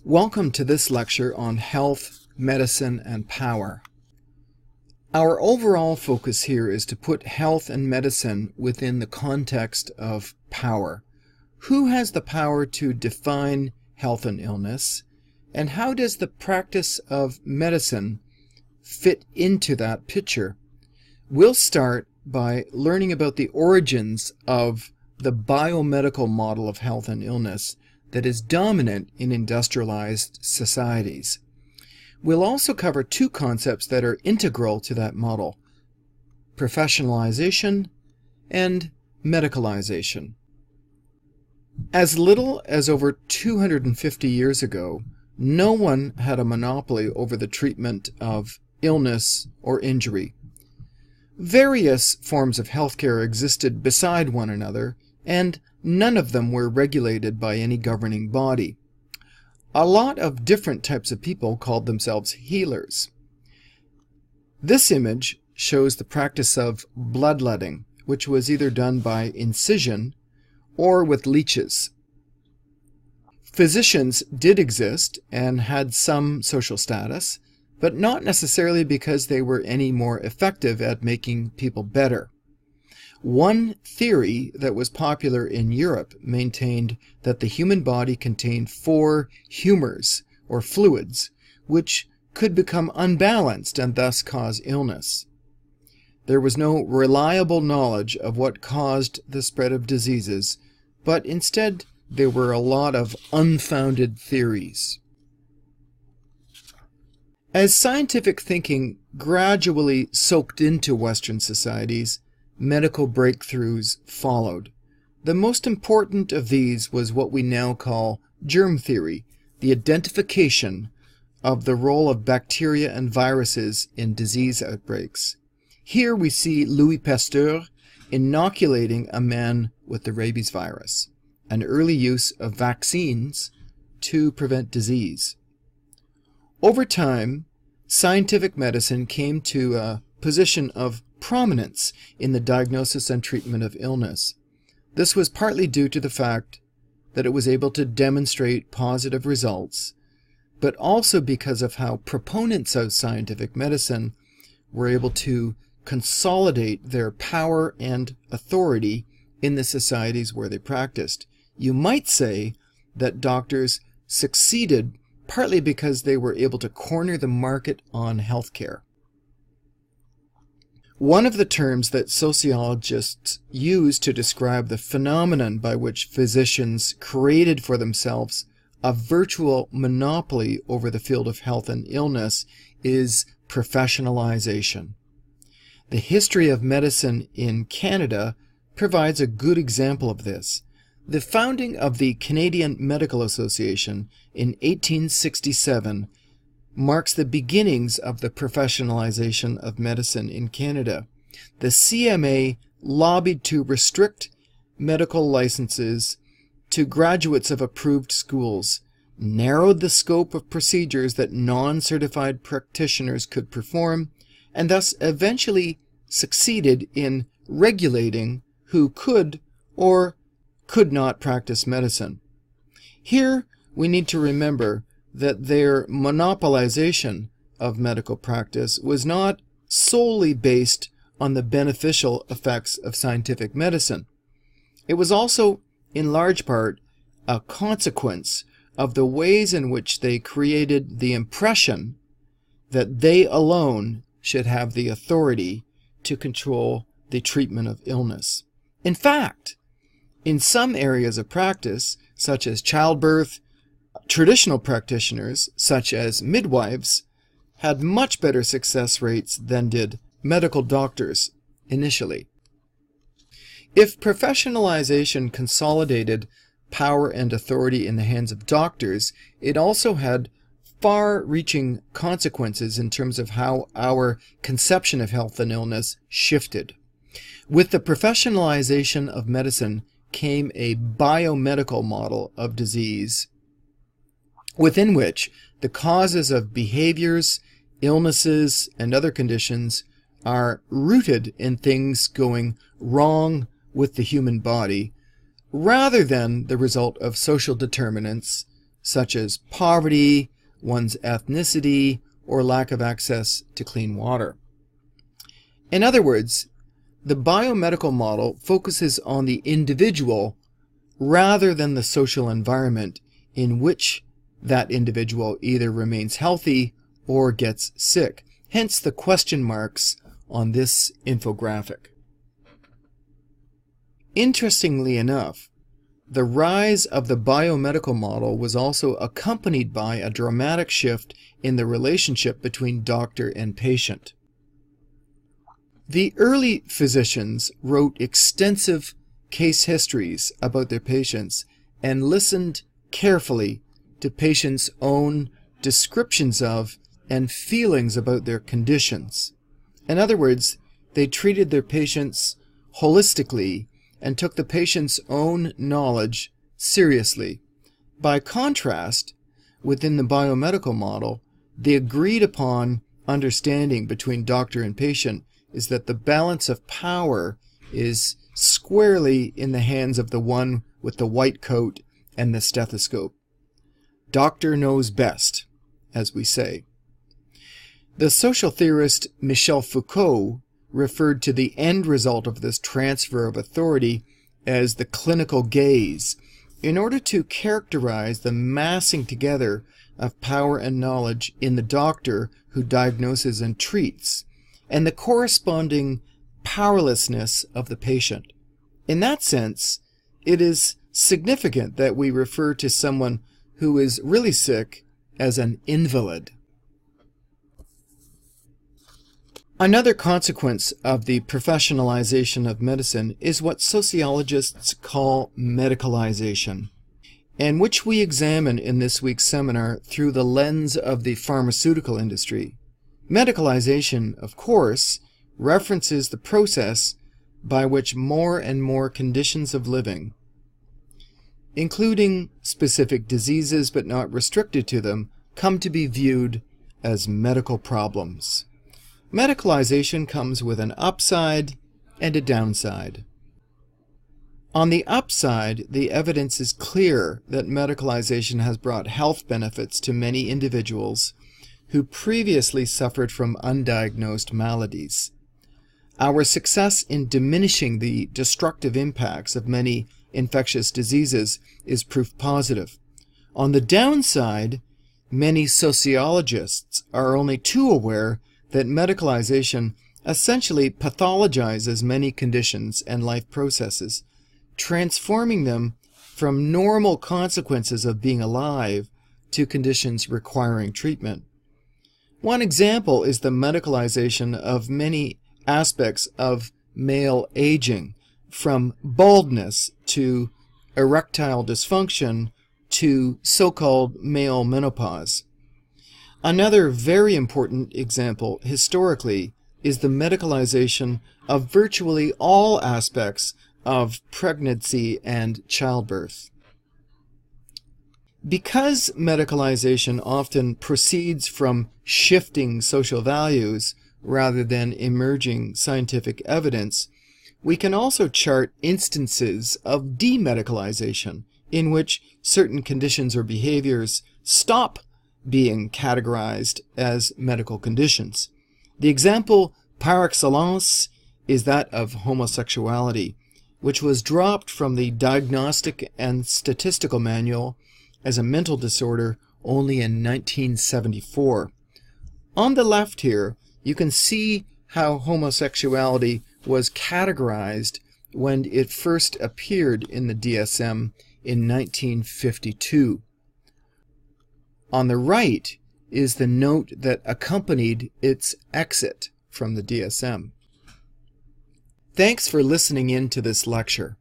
Welcome to this lecture on health, medicine, and power. Our overall focus here is to put health and medicine within the context of power. Who has the power to define health and illness, and how does the practice of medicine fit into that picture? We'll start by learning about the origins of the biomedical model of health and illness that is dominant in industrialized societies. We'll also cover two concepts that are integral to that model: professionalization and medicalization. As little as over 250 years ago, no one had a monopoly over the treatment of illness or injury. Various forms of healthcare existed beside one another, and none of them were regulated by any governing body. A lot of different types of people called themselves healers. This image shows the practice of bloodletting, which was either done by incision or with leeches. Physicians did exist and had some social status, but not necessarily because they were any more effective at making people better. One theory that was popular in Europe maintained that the human body contained 4 humors, or fluids, which could become unbalanced and thus cause illness. There was no reliable knowledge of what caused the spread of diseases, but instead there were a lot of unfounded theories. As scientific thinking gradually soaked into Western societies, medical breakthroughs followed. The most important of these was what we now call germ theory, the identification of the role of bacteria and viruses in disease outbreaks. Here we see Louis Pasteur inoculating a man with the rabies virus, an early use of vaccines to prevent disease. Over time, scientific medicine came to a position of prominence in the diagnosis and treatment of illness. This was partly due to the fact that it was able to demonstrate positive results, but also because of how proponents of scientific medicine were able to consolidate their power and authority in the societies where they practiced. You might say that doctors succeeded partly because they were able to corner the market on healthcare. One of the terms that sociologists use to describe the phenomenon by which physicians created for themselves a virtual monopoly over the field of health and illness is professionalization. The history of medicine in Canada provides a good example of this. The founding of the Canadian Medical Association in 1867 marks the beginnings of the professionalization of medicine in Canada. The CMA lobbied to restrict medical licenses to graduates of approved schools, narrowed the scope of procedures that non-certified practitioners could perform, and thus eventually succeeded in regulating who could or could not practice medicine. Here we need to remember that their monopolization of medical practice was not solely based on the beneficial effects of scientific medicine. It was also, in large part, a consequence of the ways in which they created the impression that they alone should have the authority to control the treatment of illness. In fact, in some areas of practice, such as childbirth, traditional practitioners, such as midwives, had much better success rates than did medical doctors initially. If professionalization consolidated power and authority in the hands of doctors, it also had far-reaching consequences in terms of how our conception of health and illness shifted. With the professionalization of medicine came a biomedical model of disease, within which the causes of behaviors, illnesses, and other conditions are rooted in things going wrong with the human body, rather than the result of social determinants such as poverty, one's ethnicity, or lack of access to clean water. In other words, the biomedical model focuses on the individual rather than the social environment in which that individual either remains healthy or gets sick. Hence the question marks on this infographic. Interestingly enough, the rise of the biomedical model was also accompanied by a dramatic shift in the relationship between doctor and patient. The early physicians wrote extensive case histories about their patients and listened carefully to patients' own descriptions of and feelings about their conditions. In other words, they treated their patients holistically and took the patient's own knowledge seriously. By contrast, within the biomedical model, the agreed upon understanding between doctor and patient is that the balance of power is squarely in the hands of the one with the white coat and the stethoscope. Doctor knows best, as we say. The social theorist Michel Foucault referred to the end result of this transfer of authority as the clinical gaze, in order to characterize the massing together of power and knowledge in the doctor who diagnoses and treats, and the corresponding powerlessness of the patient. In that sense, it is significant that we refer to someone who is really sick as an invalid. Another consequence of the professionalization of medicine is what sociologists call medicalization, and which we examine in this week's seminar through the lens of the pharmaceutical industry. Medicalization, of course, references the process by which more and more conditions of living, including specific diseases but not restricted to them, come to be viewed as medical problems. Medicalization comes with an upside and a downside. On the upside, the evidence is clear that medicalization has brought health benefits to many individuals who previously suffered from undiagnosed maladies. Our success in diminishing the destructive impacts of many infectious diseases is proof positive. On the downside, many sociologists are only too aware that medicalization essentially pathologizes many conditions and life processes, transforming them from normal consequences of being alive to conditions requiring treatment. One example is the medicalization of many aspects of male aging, from baldness to erectile dysfunction to so-called male menopause. Another very important example historically is the medicalization of virtually all aspects of pregnancy and childbirth. Because medicalization often proceeds from shifting social values rather than emerging scientific evidence, we can also chart instances of demedicalization in which certain conditions or behaviors stop being categorized as medical conditions. The example par excellence is that of homosexuality, which was dropped from the Diagnostic and Statistical Manual as a mental disorder only in 1974. On the left here, you can see how homosexuality was categorized when it first appeared in the DSM in 1952. On the right is the note that accompanied its exit from the DSM. Thanks for listening in to this lecture.